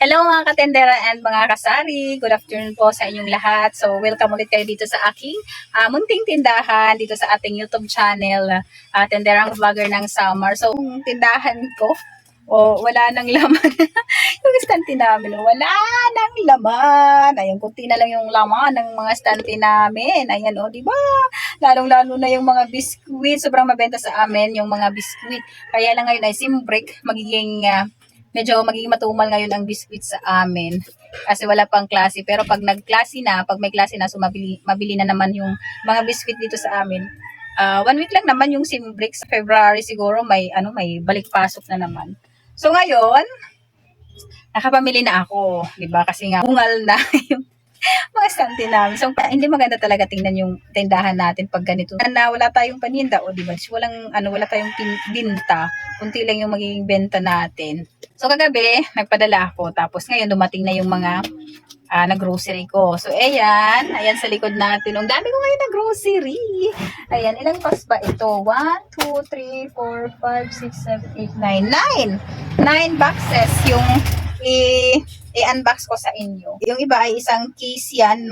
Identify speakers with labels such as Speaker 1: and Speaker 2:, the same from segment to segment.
Speaker 1: Hello mga katendera and mga kasari. Good afternoon po sa inyong lahat. So welcome ulit kayo dito sa aking munting tindahan dito sa ating YouTube channel, Tenderang Vlogger ng Summer. So yung tindahan ko, wala nang laman. Yung stante namin, wala nang laman. Ayan, kunti na lang yung laman ng mga stante namin. Ayan, di ba? Lalong-lalo na yung mga biskuit. Sobrang mabenta sa amin yung mga biskuit. Kaya lang ngayon ay sim break, medyo magiging matumal ngayon ang biscuit sa amin. Kasi wala pang klase. Pero pag nag-klase na, pag may klase na, so mabili na naman yung mga biscuit dito sa amin. 1 week lang naman yung sim break. Sa February siguro may balik-pasok na naman. So ngayon, nakapamili na ako. Diba? Kasi nga, bungal na yung mga stante namin. So, hindi maganda talaga tingnan yung tindahan natin pag ganito. Na wala tayong paninda, di ba? Wala tayong binta. Kunti lang yung magiging benta natin. So, kagabi, nagpadala ako. Tapos ngayon, dumating na yung mga nag-grocery ko. So, ayan sa likod natin. Ang dami ko ngayon na grocery. Ayan, ilang box ba ito? 1, 2, 3, 4, 5, 6, 7, 8, 9. 9 boxes yung i-unbox ko sa inyo. Yung iba ay isang case yan.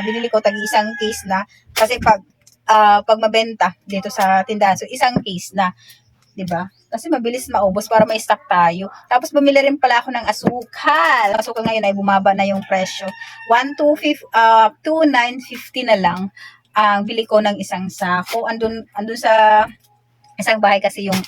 Speaker 1: Binili ko isang case na. Kasi pag mabenta dito sa tindahan, so isang case na. Diba? Kasi mabilis maubos para may stock tayo. Tapos bumili rin pala ako ng asukal. Ang asukal ngayon ay bumaba na yung presyo. 2,950 na lang ang bili ko ng isang sako. Andun sa isang bahay kasi yung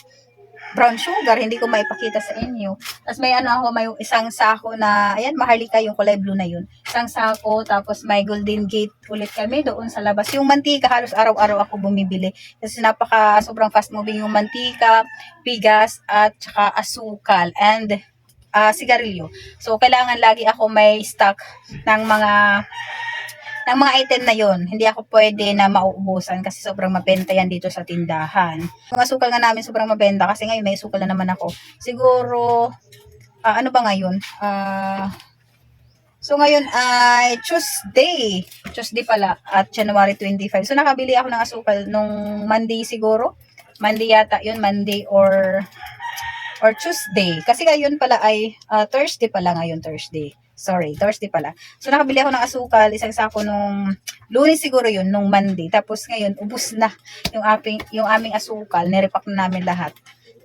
Speaker 1: brown sugar, hindi ko maipakita sa inyo. Tapos may may isang sako na, ayan, Maharlika yung kulay blue na yun. Isang sako, tapos may Golden Gate ulit kami doon sa labas. Yung mantika, halos araw-araw ako bumibili. Kasi sobrang fast moving yung mantika, bigas, at saka asukal, and sigarilyo. So, kailangan lagi ako may stock ng mga item na yon. Hindi ako pwede na mauubusan kasi sobrang mabenta yan dito sa tindahan. Yung asukal nga namin sobrang mabenta kasi ngayon may asukal na naman ako. Siguro, ano ba ngayon? So ngayon ay Tuesday. Tuesday pala at January 25. So nakabili ako ng asukal nung Monday siguro. Monday yata yun, Monday or Tuesday. Kasi ngayon pala ay Thursday pala ngayon, Thursday. Sorry, Thursday pala. So, nakabili ako ng asukal, isang sako nung Lunes siguro yun, nung Monday. Tapos ngayon, ubos na yung aming asukal. Nirepack na namin lahat.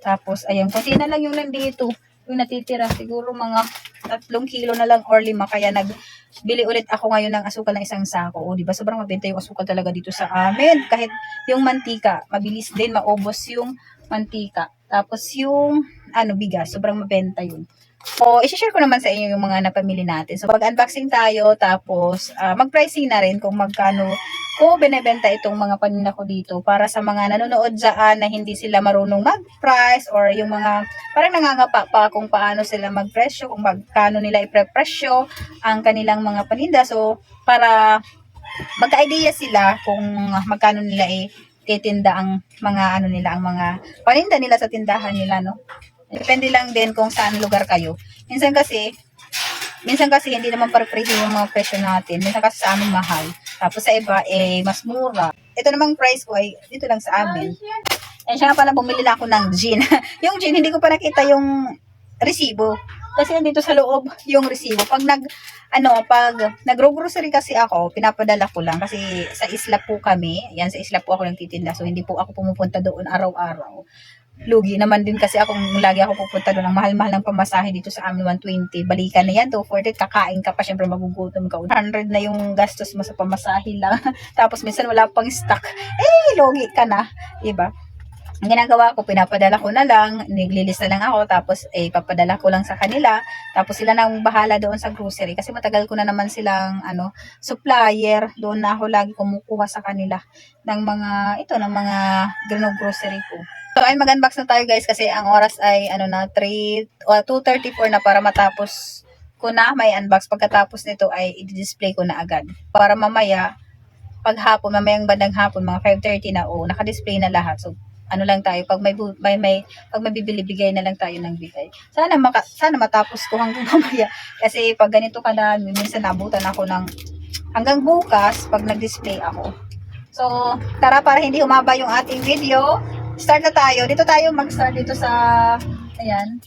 Speaker 1: Tapos, ayun, kunti na lang yung nandito. Yung natitira, siguro mga 3 kilo na lang or 5. Kaya nagbili ulit ako ngayon ng asukal ng isang sako. O, diba? Sobrang mabenta yung asukal talaga dito sa amin. Kahit yung mantika, mabilis din maubos yung mantika. Tapos yung bigas, sobrang mabenta yun. So, i-share ko naman sa inyo yung mga napamili natin. So, mag-unboxing tayo, tapos mag-pricing na rin kung magkano ko binebenta itong mga paninda ko dito para sa mga nanonood dyan na hindi sila marunong mag-price or yung mga parang nangangapa pa kung paano sila mag-presyo, kung magkano nila i-presyo ang kanilang mga paninda. So, para magka-idea sila kung magkano nila titinda ang mga ang mga paninda nila sa tindahan nila, no? Depende lang din kung saan lugar kayo. Minsan kasi hindi naman pare-pareho yung mga presyo natin. Minsan kasi sa amin mahal. Tapos sa iba, mas mura. Ito namang price ko ay dito lang sa amin. Siya nga pala, bumili na ako ng gin. Yung gin, hindi ko pa nakita yung resibo. Kasi nandito sa loob yung resibo. Pag nag-grocery kasi ako, pinapadala ko lang. Kasi sa isla po kami. Yan, sa isla po ako nagtitinda. So, hindi po ako pumupunta doon araw-araw. Lugi naman din kasi lagi ako pupunta doon. Ang mahal-mahal ng pamasahe dito sa amin, 120. Balikan na yan, 240. Kakain ka pa, syempre magugutom ka. 100 na yung gastos mo sa pamasahe lang. Tapos minsan wala pang stock. Lugi ka na. Diba? Ang ginagawa ko, pinapadala ko na lang, naglilista lang ako, tapos papadala ko lang sa kanila, tapos sila nang bahala doon sa grocery, kasi matagal ko na naman silang supplier, doon na ako lagi kumukuha sa kanila ng mga grocery ko. So, ay mag-unbox na tayo guys, kasi ang oras ay 2:34 na para matapos ko na may unbox. Pagkatapos nito ay i-display ko na agad, para mamaya, mamayang bandang hapon, mga 5:30 na, naka-display na lahat. So, lang tayo, pag may bibili, bigay na lang tayo ng bigay. Sana matapos ko hanggang mamaya. Kasi pag ganito ka minsan nabutan ako ng hanggang bukas pag nag-display ako. So, tara, para hindi humaba yung ating video, start na tayo. Dito tayo mag-start dito sa, ayan,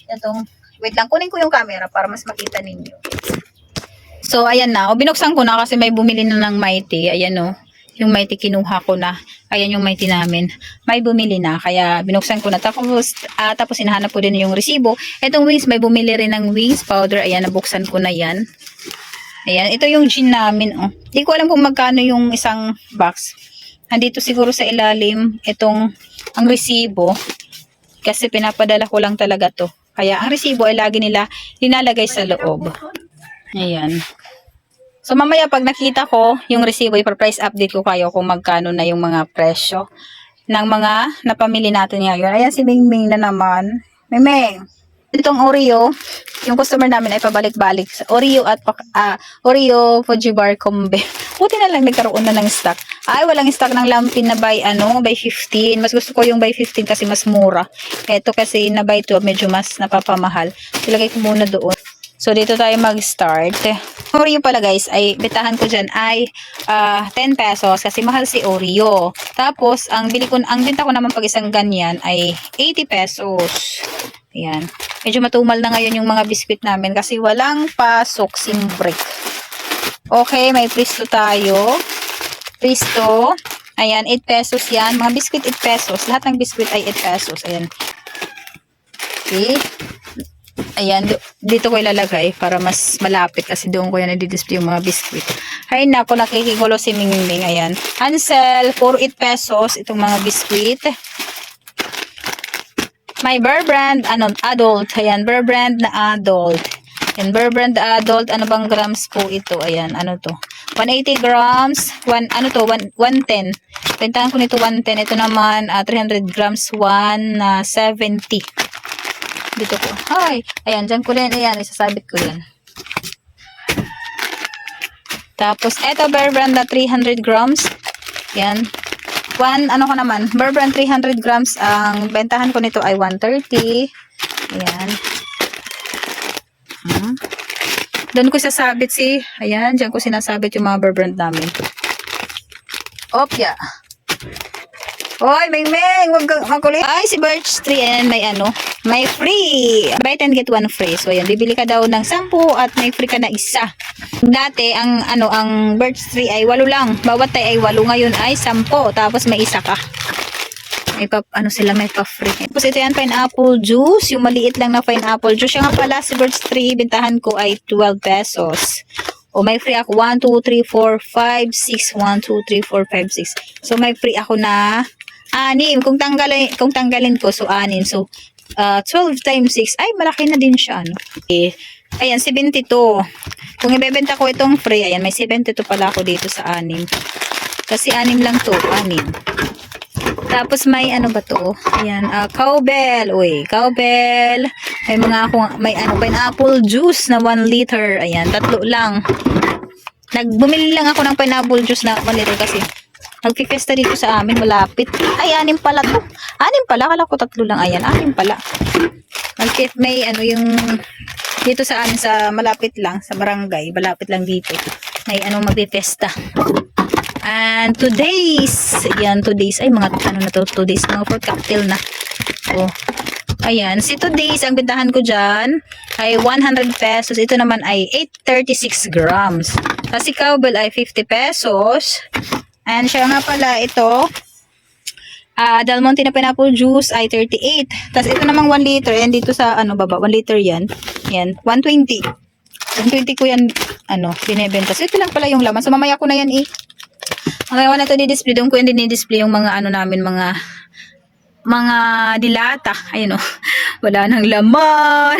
Speaker 1: itong Wait lang, kunin ko yung camera para mas makita ninyo. So, ayan na. O, binuksan ko na kasi may bumili na ng Mighty. Ayan o. Yung Mighty kinuha ko na. Ayan yung Mighty namin. May bumili na. Kaya binuksan ko na. Tapos hinahanap ko din yung resibo. Itong wings, may bumili rin ng wings powder. Ayan, nabuksan ko na yan. Ayan, ito yung gin namin. Oh. Hindi ko alam kung magkano yung isang box. Nandito siguro sa ilalim itong ang resibo. Kasi pinapadala ko lang talaga to. Kaya ang resibo ay lagi nila linalagay sa loob. Ayan. So mamaya pag nakita ko yung resibo, ipa-price update ko kayo kung magkano na yung mga presyo ng mga napamili natin ngayon. Ayan si Mingming na naman. Mingming, itong Oreo, yung customer namin ay pabalik-balik sa Oreo at Oreo Fujibar Combe. Buti na lang nagkaroon na ng stock. Ay, walang stock ng lampin na by 15. Mas gusto ko yung by 15 kasi mas mura. Ito kasi na by 12 medyo mas napapamahal. Ilagay ko muna doon. So, dito tayo mag-start. Oreo pala guys, ay betahan ko dyan ay 10 pesos kasi mahal si Oreo. Tapos, ang benta ko naman pag isang ganyan ay 80 pesos. Ayan. Medyo matumal na ngayon yung mga biskwit namin kasi walang pasok break. Okay, may Presto tayo. Presto. Ayan, 8 pesos yan. Mga biskwit 8 pesos. Lahat ng biskwit ay 8 pesos. Ayan. Okay. Ayan, dito ko ilalagay para mas malapit kasi doon ko yan i-display yung mga biskwit. Ay nako, nakikigulo si Mingming. Ayan. Hansel, puro 8 pesos itong mga biskwit. May Bear Brand, adult. Ayan, Bear Brand na adult. Ayan, Bear Brand adult. Ano bang grams po ito? Ayan, ano to? 180 grams. 110. Bentahan ko nito 110. Ito naman, 300 grams, 170. Dito ko. Hi. Ayan, dyan ko rin. Ayan, isasabit ko yan. Tapos, eto Bear Brand na 300 grams. Ayan. Bear Brand 300 grams. Ang bentahan ko nito ay 130. Ayan. Doon ko sasabit ayan, dyan ko sinasabit yung mga Bear Brand namin. Opya. Hoy, Mingming, wag kang makulit. Ay, si Birch 3, ayan, may free. Buy 10 get 1 free. So, ayan, bibili ka daw ng 10 at may free ka na isa. Dati, ang Birch 3 ay 8 lang. Bawat tay ay 8. Ngayon ay 10. Tapos may isa ka. May may pa-free. Tapos ito yan, pineapple juice. Yung maliit lang na pineapple juice. Yung nga pala, si Birch 3, bintahan ko ay 12 pesos. O may free ako 1, 2, 3, 4, 5, 6. 1, 2, 3, 4, 5, 6. So, may free ako na 6. Kung tanggalin ko, so 6. So, 12 times 6. Ay, malaki na din siya. Okay. Ayan, 72. Kung ibebenta ko itong free, ayan, may 72 pala ako dito sa 6. Kasi 6 lang to, 6. Tapos may ba to? Ayan, cowbell. Uy, cowbell. May pineapple juice na 1 liter. Ayan, 3 lang. Bumili lang ako ng pineapple juice na 1 liter kasi nagpi-fiesta dito sa amin, malapit. Ay, 6 pala to. 6 pala, kala ko 3 lang. Ayan, 6 pala. May yung dito sa amin sa malapit lang, sa barangay, malapit lang dito. May magpi-fiesta. And today's, ay mga 2 days, mga for cocktail na. Oh. Ayan, si today's, ang bintahan ko dyan ay 100 pesos. Ito naman ay 836 grams. Kasi cowbell ay 50 pesos. And siya nga pala, ito, Del Monte na pineapple juice ay 38. Tapos ito namang 1 liter. Yan dito sa, 1 liter yan. Yan, 120. 120 ko yan, binibenta. So ito lang pala yung laman. So mamaya ko na yan mamaya ko na ito di-display. Doon ko yan din-display yung mga, namin, mga dilata. Ayun wala nang laman.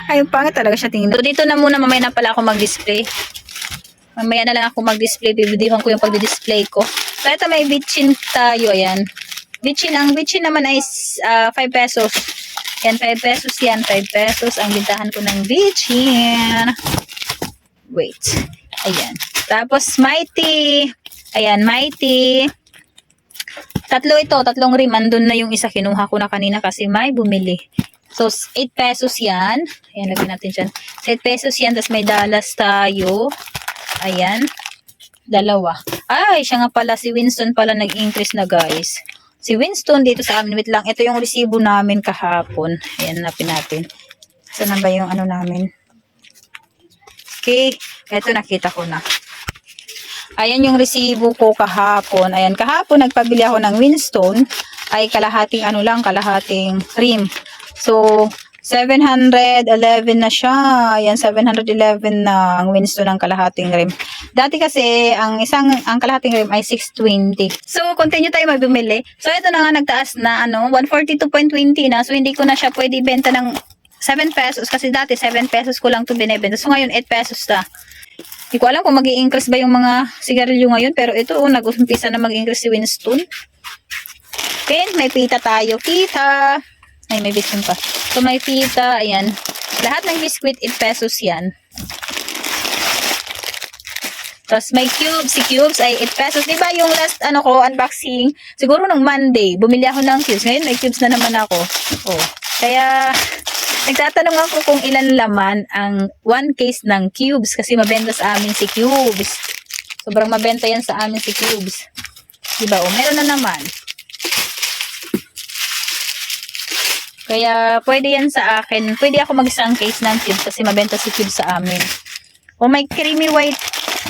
Speaker 1: Ayun, pangit talaga siya tingin. So dito na muna, mamaya na pala ako mag-display. Mamaya na lang ako mag-display. Bibidyohan ko yung pag-display ko. So, ito may bitchin tayo. Ayan. Bitchin. Ang bitchin naman ay 5 pesos. Ayan, 5 pesos yan. 5 pesos. Ang bintahan ko ng bitchin. Wait. Ayan. Tapos, Mighty. Ayan, Mighty. 3 ito. 3 rim. Andun na yung isa. Kinuha ko na kanina kasi may bumili. So, 8 pesos yan. Ayan, lagyan natin dyan. 8 pesos yan. Tapos, may dalas tayo. Ayan. 2. Ay, siya nga pala. Si Winston pala nag-increase na, guys. Si Winston dito sa amin. Wait lang. Ito yung resibo namin kahapon. Ayan, hanapin natin. Saan na ba yung ano namin? Okay, eto nakita ko na. Ayan yung resibo ko kahapon. Ayan, kahapon nagpabili ako ng Winston. Ay kalahating ano lang, kalahating cream. So, 711 na siya. Ayan, 711 na ang Winston ng kalahating cream. Dati kasi, ang kalahating cream ay 620. So, continue tayo magbumili. So, ito na nga nagtaas na, 142.20 na. So, hindi ko na siya pwede ibenta ng 7 pesos. Kasi dati, 7 pesos ko lang ito binibenta. So, ngayon, 8 pesos na. Hindi ko alam kung mag-i-increase ba yung mga sigarilyo ngayon. Pero ito, nag-umpisa na mag-increase si Winston. Okay, may pita tayo. Pita. Ay, may biscuit pa. So, may pita. Ayan. Lahat ng biscuit, 8 pesos yan. Tapos, may cubes. Si cubes ay 8 pesos. Diba yung last, unboxing? Siguro nung Monday, bumili ako ng cubes. Ngayon, may cubes na naman ako. Oh. Kaya, nagtatanong ako kung ilan laman ang 1 case ng cubes. Kasi mabenta sa amin si cubes. Sobrang mabenta yan sa amin si cubes. Diba? O, meron na naman. Kaya, pwede yan sa akin. Pwede ako mag-isang case ng cubes kasi mabenta si cubes sa amin. O, may creamy white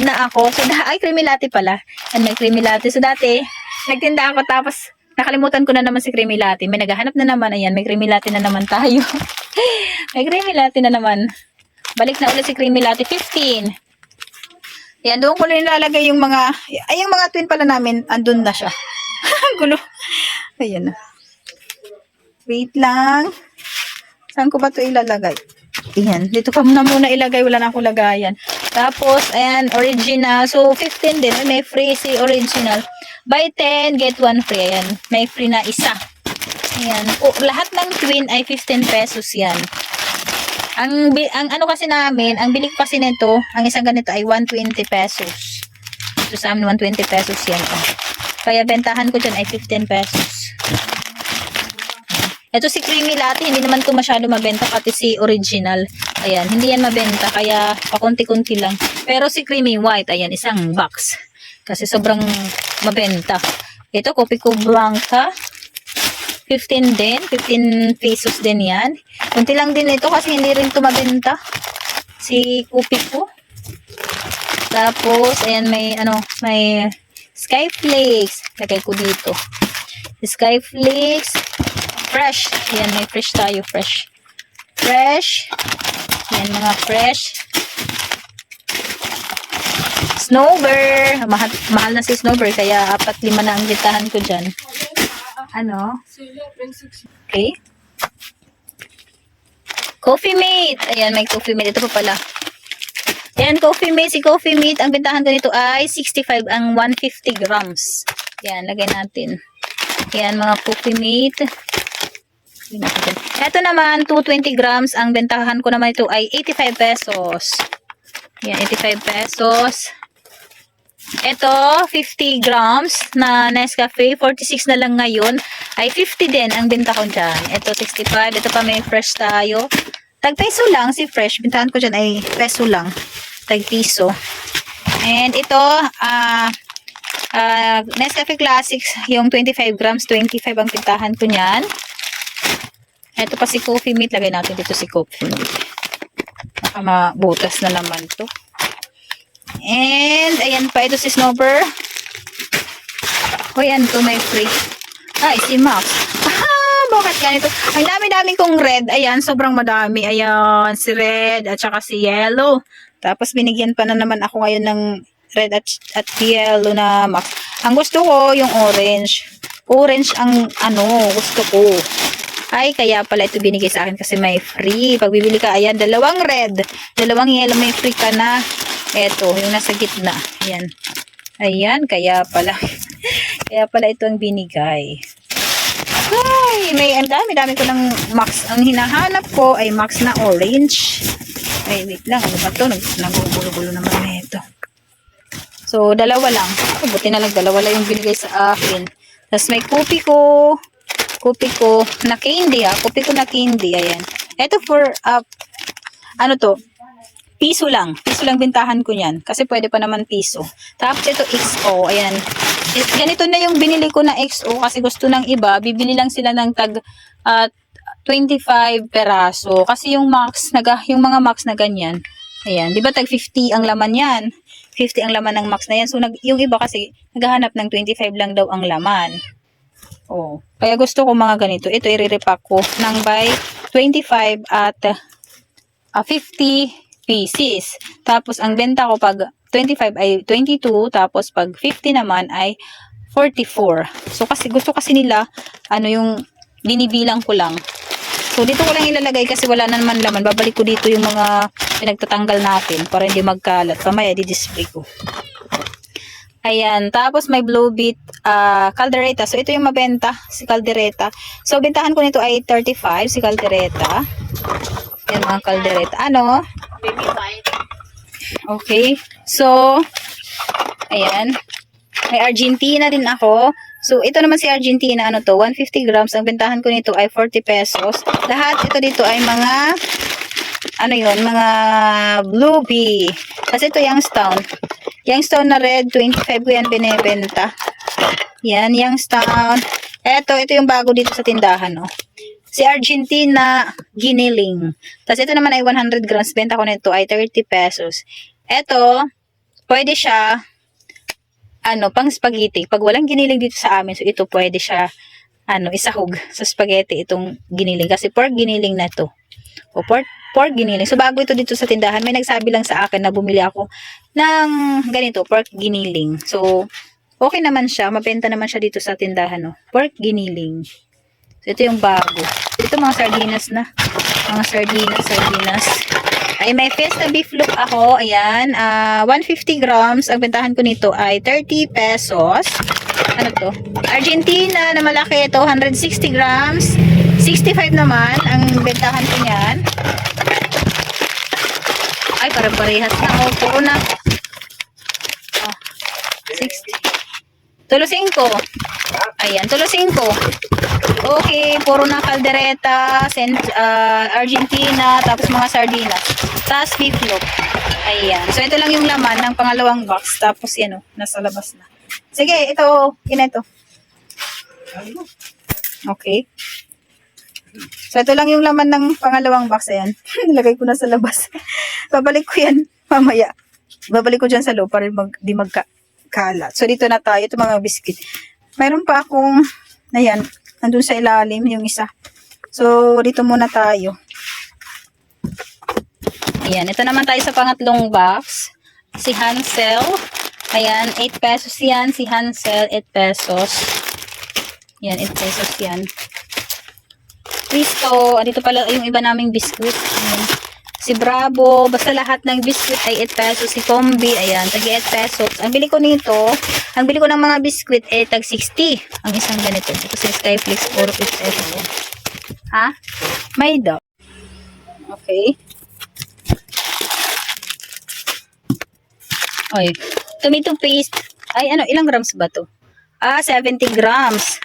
Speaker 1: na ako. So, ay, creamy latte pala. And may creamy latte. So, dati, nagtinda ako tapos, nakalimutan ko na naman si creamy latte. May naghahanap na naman. Ayan, may creamy latte na naman tayo. May creamy latte na naman. Balik na ulit si creamy latte. 15. Ayan, doon ko nilalagay yung mga, ay, yung mga twin pala namin, andun na siya. Gulo. Ayan na. Wait lang. Saan ko ba ito ilalagay? Ayan. Dito ko na muna ilagay. Wala na akong lagayan. Tapos, ayan, original. So, 15 din. May free si original. Buy 10, get 1 free. Ayan. May free na isa. Ayan. O, lahat ng twin ay 15 pesos yan. Ang ano kasi namin, ang bilik kasi nito, ang isang ganito ay 120 pesos. So, sa amin, 120 pesos yan. Kaya, bentahan ko dyan ay 15 pesos. Ito si creamy latte, hindi naman ito masyado mabenta, pati si original. Ayan, hindi yan mabenta, kaya pakunti-kunti lang. Pero si creamy white, ayan, isang box. Kasi sobrang mabenta. Ito, Kopi Ko Blanca. 15 din, 15 pesos din yan. Kunti lang din ito kasi hindi rin ito mabenta. Si Kopi Ko. Tapos, ayan, may Skyflakes. Lagay ko dito. Skyflakes. Fresh. Ayan, may fresh tayo. Fresh. Fresh. Ayan, mga fresh. Snowbird. Mahal na si Snowbird. Kaya 4-5 na ang bitahan ko dyan. Ano? Okay. Coffee Mate. Ayan, may Coffee Mate. Ito pa pala. Ayan, Coffee Mate. Si Coffee Mate, ang bentahan ko nito ay 65 ang 150 grams. Ayan, lagay natin. Ayan, mga Coffee Mate. Ito naman, 220 grams. Ang bentahan ko naman ito ay 85 pesos. Yan, 85 pesos. Ito, 50 grams na Nescafe. 46 na lang ngayon. Ay 50 din ang benta ko dyan. Ito, 65. Ito pa may fresh tayo. Tag-peso lang si fresh. Bentahan ko dyan ay peso lang. Tag-piso. And ito, Nescafe Classics, yung 25 grams, 25 ang bentahan ko niyan. Ito pa si Coffee Mate. Lagay natin dito si Coffee Mate. Baka mabutas na naman to. And, ayan pa. Ito si Snowbird. O, ayan to. May free. Ay, si Max. Bakit ganito? Ang dami-dami kong red. Ayan, sobrang madami. Ayan, si red at saka si yellow. Tapos, binigyan pa na naman ako ngayon ng red at yellow na Max. Ang gusto ko, yung orange. Orange ang, gusto ko. Ay, kaya pala ito binigay sa akin kasi may free. Pag bibili ka, ayan, 2 red, 2 yellow, may free ka na. Eto, yung nasa gitna. Ayan. Ayan, kaya pala. Kaya pala ito ang binigay. Ay, ang dami ko ng Max. Ang hinahanap ko ay Max na orange. Ay, wait lang. Ano ba ito? Nagugulo-gulo naman na ito. So, 2 lang. Buti na lang, 2 lang yung binigay sa akin. Tapos may Kopi Ko na candy, Kopi Ko na candy, ayan. Ito for, piso lang bintahan ko yan, kasi pwede pa naman piso. Tapos ito XO, ayan. Ganito na yung binili ko na XO, kasi gusto ng iba, bibili lang sila ng tag 25 peraso. Kasi yung yung mga max na ganyan, ayan, di ba tag 50 ang laman yan? 50 ang laman ng max na yan. So, yung iba kasi, naghahanap ng 25 lang daw ang laman. Oh. Kaya gusto ko mga ganito. Ito, i-repack ko ng by 25 at 50 pieces. Tapos, ang benta ko pag 25 ay 22. Tapos, pag 50 naman ay 44. So, gusto kasi nila, yung binibilang ko lang. So, dito ko lang ilalagay kasi wala na naman laman. Babalik ko dito yung mga pinagtatanggal natin para hindi magkalat. Pamaya, di-display ko. Ayan. Tapos, may blue beet caldereta. So, ito yung mabenta, si caldereta. So, bentahan ko nito ay 35, si caldereta. Ayan, mga caldereta. Ano?
Speaker 2: Baby bite.
Speaker 1: Okay. So, ayan. May Argentina din ako. So, ito naman si Argentina, 150 grams. Ang bentahan ko nito ay 40 pesos. Lahat ito dito ay mga, mga blue bee. Kasi ito Youngstown. Youngstown na red, 25 ko yan binibenta. Yan, Youngstown. Ito yung bago dito sa tindahan, Si Argentina, giniling. Tapos ito naman ay 100 grams. Benta ko nito ay 30 pesos. Ito, pwede siya, pang spaghetti. Pag walang giniling dito sa amin, so ito pwede siya, isahog sa spaghetti itong giniling. Kasi pork giniling na ito. O pork giniling. So, bago ito dito sa tindahan, may nagsabi lang sa akin na bumili ako ng ganito, pork giniling. So, okay naman siya. Mabenta naman siya dito sa tindahan, Pork giniling. So, ito yung bago. Ito mga sardinas na. Mga sardinas. Ay, may Fiesta beef look ako. Ayan. 150 grams. Ang bentahan ko nito ay 30 pesos. Ano to? Argentina na malaki ito. 160 grams. 65 naman. Ang bentahan ko niyan. Ay, parang parehas na. Puro na. 60. Tulo 5. Ayan. Tulo 5. Okay, puro na caldereta, Argentina, tapos mga sardinas. Tapos beef loaf. Ayan. So, ito lang yung laman ng pangalawang box. Tapos, nasa labas na. Sige, ito. Ito. Okay. So, ito lang yung laman ng pangalawang box. Ayan. Nilagay ko na sa labas. Babalik ko yan mamaya. Babalik ko dyan sa loob para di magkalat. So, dito na tayo. Ito mga biscuit. Mayroon pa akong, ayan, nandun sa ilalim yung isa. So, dito muna tayo. Ayan, ito naman tayo sa pangatlong box. Si Hansel. Ayan, 8 pesos yan. Si Hansel, 8 pesos. Ayan, 8 pesos yan. Cristo, dito pala yung iba naming biscuit. Ayan. Si Bravo, basta lahat ng biscuit ay 8 pesos. Si Combi, ayan, tag 8 pesos. Ang bili ko ng mga biscuit ay tag 60. Ang isang ganito. Ito si Skyflix, 4 pesos. Ha? May daw. Okay. Ay, tomato paste. Ay, ilang grams ba to? 70 grams.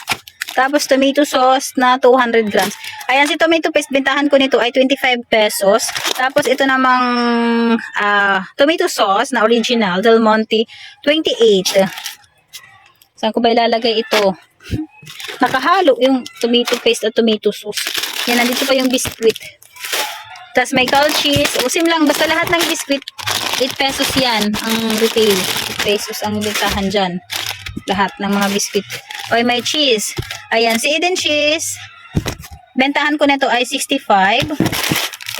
Speaker 1: Tapos, tomato sauce na 200 grams. Ayan, si tomato paste, bentahan ko nito ay 25 pesos. Tapos, ito namang tomato sauce na original, Del Monte, 28. Saan ko ba ilalagay ito? Nakahalo yung tomato paste at tomato sauce. Yan, nandito pa yung biscuit. Tapos, may cold cheese. Usim lang, basta lahat ng biscuit, 8 pesos yan ang retail. 8 pesos ang bentahan dyan. Lahat ng mga biscuit. Oy, may cheese. Ayan, si Eden cheese. Bentahan ko nito ay 65.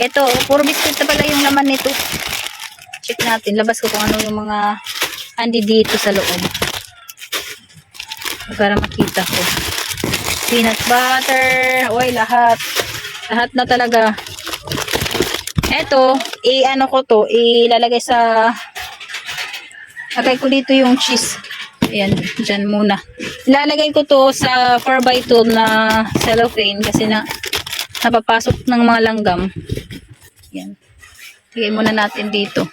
Speaker 1: Ito, puro biscuit na pala yung laman nito. Check natin. Labas ko kung ano yung mga andi dito sa loob. Para makita ko. Peanut butter. Oy, lahat. Lahat na talaga. Ito, ilalagay sa, lagay ko dito yung cheese. Ayan, dyan muna. Ilalagay ko to sa 4x2 na cellophane kasi napapasok ng mga langgam. Ayan. Lagay muna natin dito.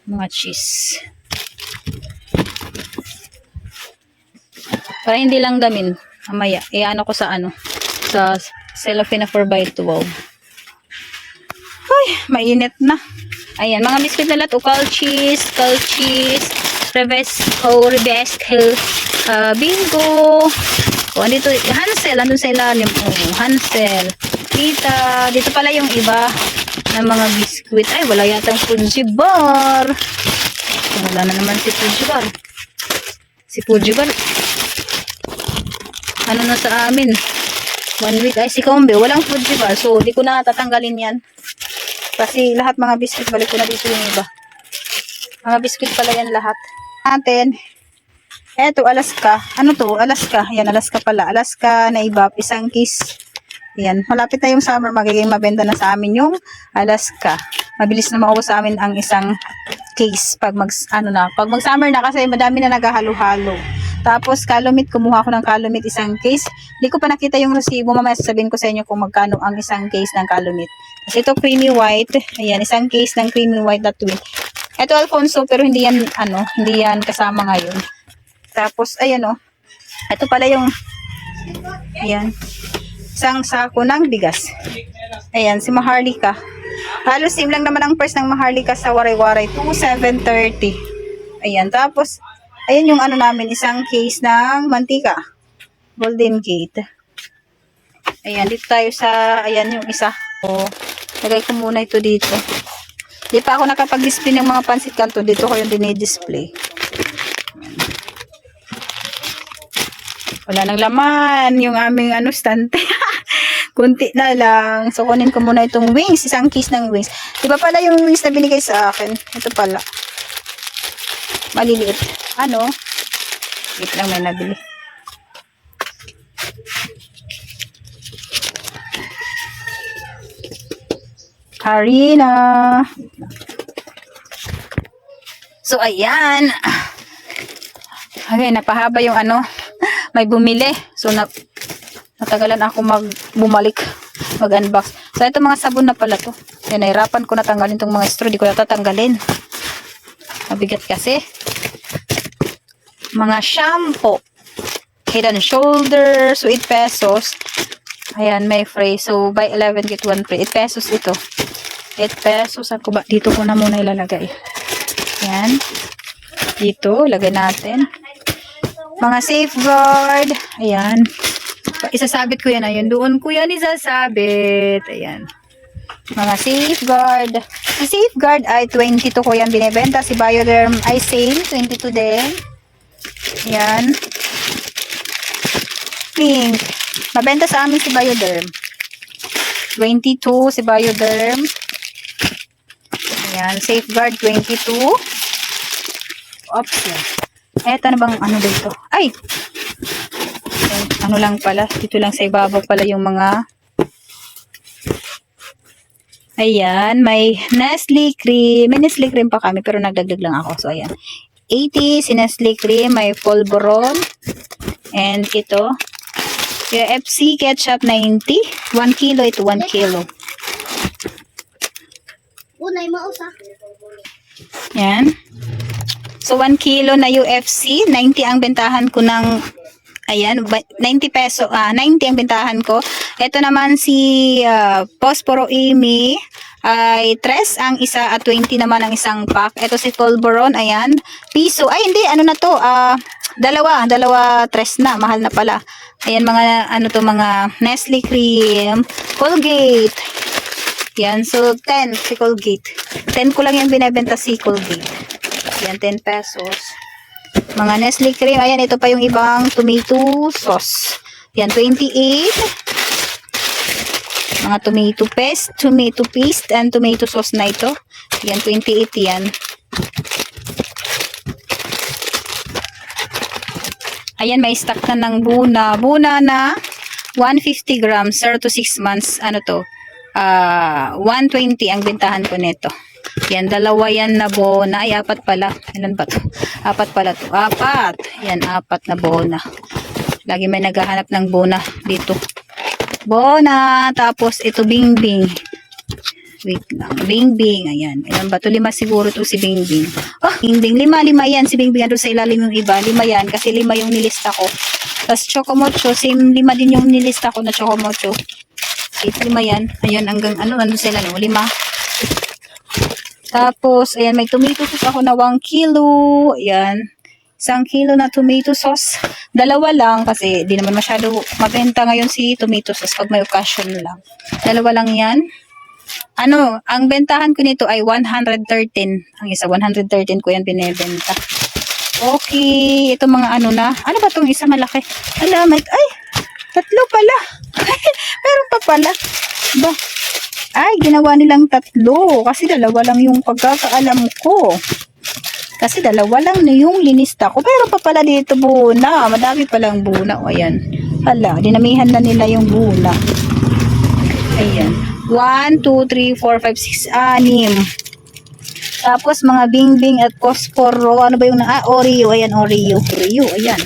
Speaker 1: Mga cheese. Para hindi langgamin. Mamaya, ko sa sa cellophane na 4x2. Wow. Ay, mainit na. Ayan, mga biscuit na lahat. Ukal cheese, Rebesco, Bingo, O, andito, Hansel, andun sa ilalim. Oh, Hansel. Tita, dito pala yung iba ng mga biskuit. Ay, wala yatang Fuji bar. Wala na naman si Fuji bar. Si Fuji bar. Ano na sa amin? 1 week. Ay, si Kombe, walang Fuji bar. So, di ko na tatanggalin yan. Kasi lahat mga biskuit, balik ko na dito yung iba. Mga biskuit pala yan lahat. Natin. Eto, Alaska. Ano to? Alaska. Yan, Alaska pala. Alaska na iba. Isang case. Yan. Malapit na yung summer. Magiging mabenta na sa amin yung Alaska. Mabilis na makuha sa amin ang isang case. Pag pag mag-summer na kasi madami na naghahalo-halo. Tapos, Calumet. Kumuha ko ng Calumet isang case. Hindi ko pa nakita yung resibo. Mamaya sasabihin ko sa inyo kung magkano ang isang case ng Calumet. Kasi ito creamy white. Ayan, isang case ng creamy white na twin. Ito Alfonso, pero hindi yan, hindi yan kasama ngayon. Tapos, ayan o. Ito pala yung, ayan, isang sako ng bigas. Ayan, si Maharlika. Halos same lang naman ang price ng Maharlika sa Waray-Waray. 2,730. Ayan, tapos, ayan yung namin, isang case ng mantika. Golden Gate. Ayan, dito tayo sa, ayan yung isa. O, lagay ko muna ito dito. Di pa ako nakapag-display ng mga pansit kanto. Dito ko yung dinidisplay. Wala nang laman yung aming stante. Kunti na lang. So, kunin ko muna itong wings. Isang case ng wings. Diba pala yung wings na binigay sa akin? Ito pala. Maliliit. Wait lang, may nabili. Karina. So, ayan. Okay, napahaba yung may bumili. So, natagalan ako bumalik, mag-unbox. So, ito mga sabon na pala to. Yan, nahirapan ko natanggalin itong mga straw. Di ko natatanggalin. Mabigat kasi. Mga shampoo. Head and Shoulder. So, 8 pesos. Ayan, may free. So, buy 11, get 1 free. 8 pesos ito. 8 pesos. Ako ba? Dito ko na muna ilalagay. Ayan. Dito, lagay natin. Mga safeguard. Ayan. Isasabit ko yan. Ayun. Doon ko yan isasabit. Ayan. Mga safeguard. Si safeguard ay 22 ko yan binibenta. Si Bioderm ay same. 22 din. Ayan. Pink. Mabenta sa amin si Bioderm. 22 si Bioderm. Ayan. Safeguard 22. Oops. Eto na bang dito? Ay! Lang pala. Dito lang sa ibabaw pala yung mga. Ayan. May Nestle cream. May Nestle cream pa kami pero nagdagdag lang ako. So, ayan. 80 si Nestle cream. May Polvoron. And ito. FC ketchup 90. 1 kilo. Ito 1 kilo.
Speaker 2: Unay mausa.
Speaker 1: Yan. So, 1 kilo na UFC. 90 ang bentahan ko ng, ayan, 90 peso, 90 ang bentahan ko. Ito naman si Posporo Amy, ay 3 ang isa at 20 naman ang isang pack. Ito si Polvoron, ayan, piso. Ay, hindi, na to, dalawa 3 na, mahal na pala. Ayan, mga, mga Nestle cream, Colgate. Yan, so 10 si Colgate. 10 ko lang yung binibenta si Colgate. Yan, 10 pesos. Mga Nestle cream. Ayan, ito pa yung ibang tomato sauce. Yan, 28. Mga tomato paste and tomato sauce na ito. Yan, 28 yan. Ayan, may stock na ng Buna. Buna na 150 grams, 0 to 6 months. 120 ang bintahan ko nito. Yan, dalawa yan na Bona. Ay, 4 pala. Ilan ba to? 4 pala to. 4. Yan, 4 na Bona. Lagi may naghahanap ng Bona dito. Bona. Tapos, ito Bingbing. Wait lang. Bingbing. Ayan. Ilan ba to? 5 siguro to si Bingbing. Oh, Bingbing. 5 yan. Si Bingbing. Ando sa ilalim yung iba. 5 yan. Kasi 5 yung nilista ko. Tapos, Chocomocho. Same 5 din yung nilista ko na Chocomocho. 5 yan. Ayan, hanggang ano sila, 5. Tapos, ayan, may tomato sauce ako na 1 kilo. Ayan. Isang kilo na tomato sauce. Dalawa lang kasi di naman masyado mabenta ngayon si tomato sauce pag may occasion lang. Dalawa lang yan. Ang bentahan ko nito ay 113. Ang isa, 113 ko yan binebenta. Okay, ito mga na. Ano ba itong isa malaki? Ay, tatlo pala. Meron pa pala. Ba? Ay, ginawa nilang tatlo. Kasi dalawa lang yung pagkakaalam ko. Kasi dalawa lang na yung linista ko. Pero pa pala dito buna. Madami palang buna. O, ayan. Dinamihan na nila yung buna. Ayan. 1, 2, 3, 4, 5, 6, 6. Tapos mga bingbing at posporo. Ano ba yung Oreo. Ayan, Oreo. Ayan.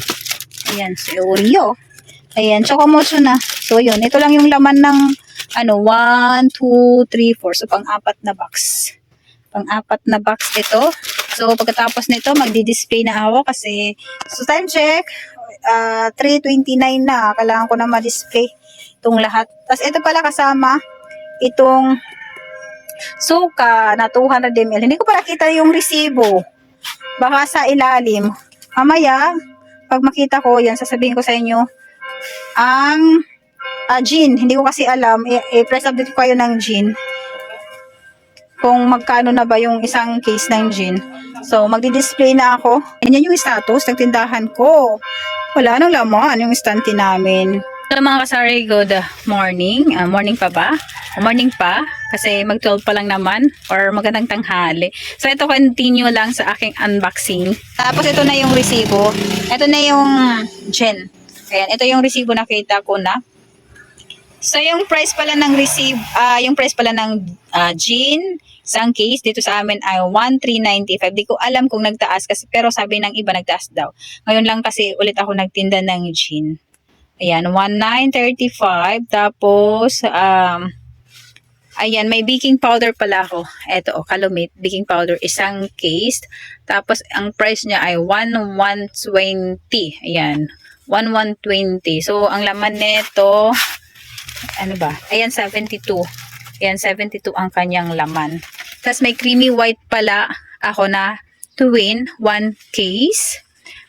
Speaker 1: Ayan, si Oreo. Ayan, chocomocho na. So, yun. Ito lang yung laman ng 1, 2, 3, 4. So, pang-apat na box. Pang-apat na box ito. So, pagkatapos nito, magdi-display na ako kasi, so time check, 3:29 na. Kailangan ko na ma-display itong lahat. Tapos, ito pala kasama, itong suka na 200 ml. Hindi ko pa nakita yung resibo. Baka sa ilalim. Mamaya, pag makita ko, yan, sasabihin ko sa inyo, ang gin. Hindi ko kasi alam. I-press update ko kayo ng gin. Kung magkano na ba yung isang case ng gin. So, magdi-display na ako. Yan yung status ng tindahan ko. Wala nang laman yung stante namin. So, mga kasari, good morning. Morning pa ba? Morning pa. Kasi mag-12 pa lang naman. Or magandang tanghali. So, ito continue lang sa aking unboxing. Tapos, ito na yung resibo. Ito na yung gin. Ayan, ito yung resibo na kita ko na. So, yung price pala ng gin, isang case dito sa amin ay 1,395. Di ko alam kung nagtaas kasi pero sabi ng iba nagtaas daw. Ngayon lang kasi ulit ako nagtinda ng gin. Ayan, 1,935. Tapos, ayan, may baking powder pala ako. Ito, Calumet, baking powder, isang case. Tapos, ang price niya ay 1,120. Ayan, 1,120. So, ang laman nito, ano ba? Ayan, 72. Ayan, 72 ang kanyang laman. Tapos may creamy white pala ako na twin, 1 case.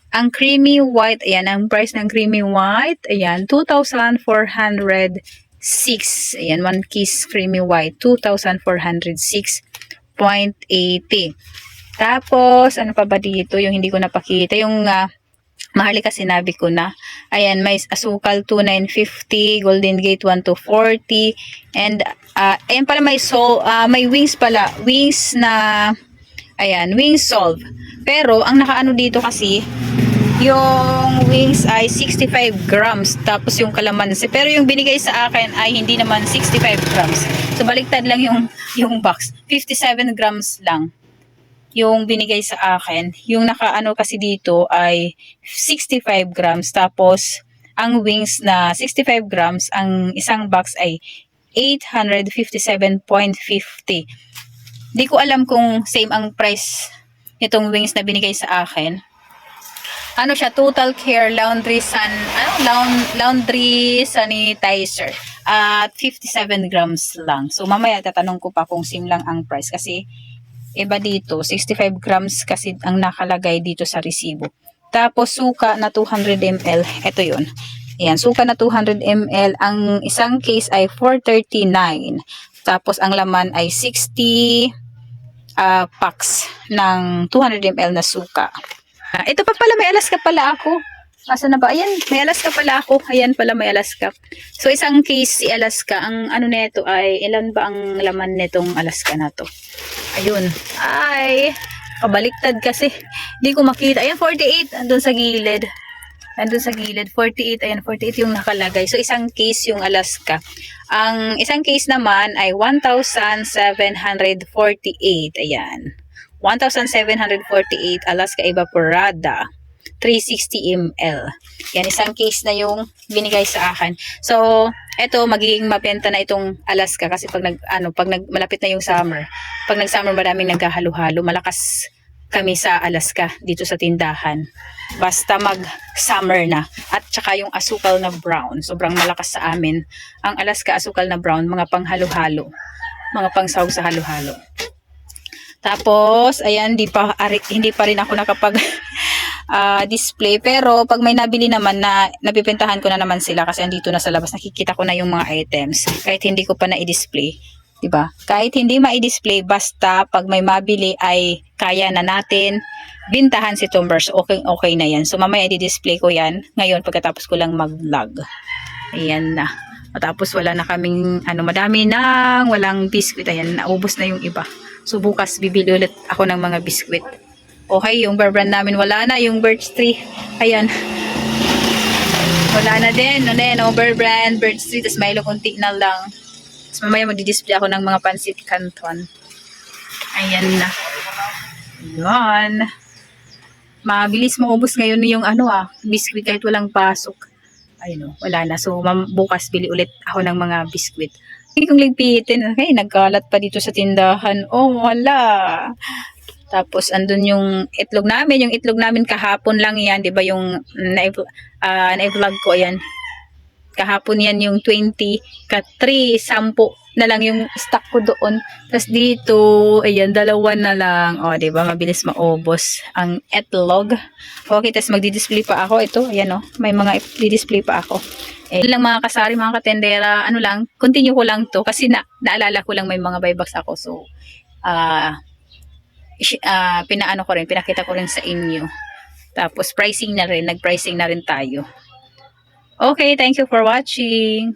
Speaker 1: Ang creamy white, ayan, ang price ng creamy white, ayan, 2,406. Ayan, 1 case creamy white, 2,406.80. Tapos, ano pa ba dito? Yung hindi ko napakita, yung maharlika sinabi ko na. Ayan, may asukal 2,950, Golden Gate 1,240, and ayan pala may wings pala. Wings na, ayan, wings solve. Pero, ang nakaano dito kasi, yung wings ay 65 grams. Tapos yung kalamansi. Pero yung binigay sa akin ay hindi naman 65 grams. So, baliktad lang yung box. 57 grams lang yung binigay sa akin. Yung nakaano kasi dito ay 65 grams. Tapos, ang wings na 65 grams, ang isang box ay 857.50. Di ko alam kung same ang price nitong wings na binigay sa akin. Ano siya, Total Care Laundry Sanitizer. At 57 grams lang. So, mamaya tatanong ko pa kung same lang ang price. Kasi, iba dito, 65 grams kasi ang nakalagay dito sa resibo. Tapos, suka na 200 ml. Ito yun. Ayan, suka na 200 ml. Ang isang case ay 439. Tapos, ang laman ay 60 packs ng 200 ml na suka. Ito pa pala, may Alaska pala ako. Asa na ba? Ayan, may Alaska pala ako. Ayan pala, may Alaska. So, isang case si Alaska. Ang ano nito ay, ilan ba ang laman nitong Alaska na to? Ayun. Ay, kabaliktad kasi. Hindi ko makita. Ayan, 48. Andun sa gilid. Andun sa gilid. 48. Ayan, 48 yung nakalagay. So, isang case yung Alaska. Ang isang case naman ay 1,748. Ayan. 1,748 Alaska Evaporada 360 ml. Yan, isang case na yung binigay sa akin. So, eto magiging mabenta na itong Alaska kasi pag malapit na yung summer. Pag nag-summer maraming naghahalo-halo. Malakas kami sa Alaska dito sa tindahan. Basta mag-summer na. At saka yung asukal na brown. Sobrang malakas sa amin. Ang Alaska asukal na brown, mga panghalo-halo. Mga pangsahog sa halo-halo. Tapos, ayan, hindi pa rin ako nakapag display. Pero pag may nabili naman na nabibentahan ko na naman sila kasi andito na sa labas, nakikita ko na yung mga items kahit hindi ko pa na-i-display. 'Di ba? Kahit hindi ma-i-display, basta pag may mabili ay kaya na natin bintahan si Tombers. Okay na yan. So mamaya i-display ko yan ngayon pagkatapos ko lang mag-vlog. Ayan na. Tapos wala na kaming madami nang walang biskwit. Ayan, naubos na yung iba. So bukas bibili ulit ako ng mga biskwit. Okay, yung bear brand namin wala na, yung birch tree. Ayan. Wala na din. No bear brand, birch tree, tas Milo konti na lang. Tapos mamaya magdi-display ako ng mga pansit canton. Ayan na. Ayan. Mabilis maubos ngayon yung biskwit kahit walang pasok. Ayun, wala na. So, bukas bili ulit ako ng mga biskwit. Hindi kong ligpitin. Okay, nagkalat pa dito sa tindahan. Oh, wala. Tapos, andun yung itlog namin. Yung itlog namin kahapon lang yan. Diba yung na-vlog ko, ayan. Kahapon yan yung 20 ka 3, 10 na lang yung stock ko doon. Tapos dito, ayan, 2 na lang. O, diba? Mabilis maubos ang itlog. Okay, tapos magdi-display pa ako. Ito, ayan o. May mga i-display pa ako. Eh, lang mga kasari, mga katendera, continue ko lang to. Kasi naalala ko lang may mga buybacks ako. So, pinakita ko rin sa inyo. Tapos, pricing na rin. Nag-pricing na rin tayo. Okay, thank you for watching.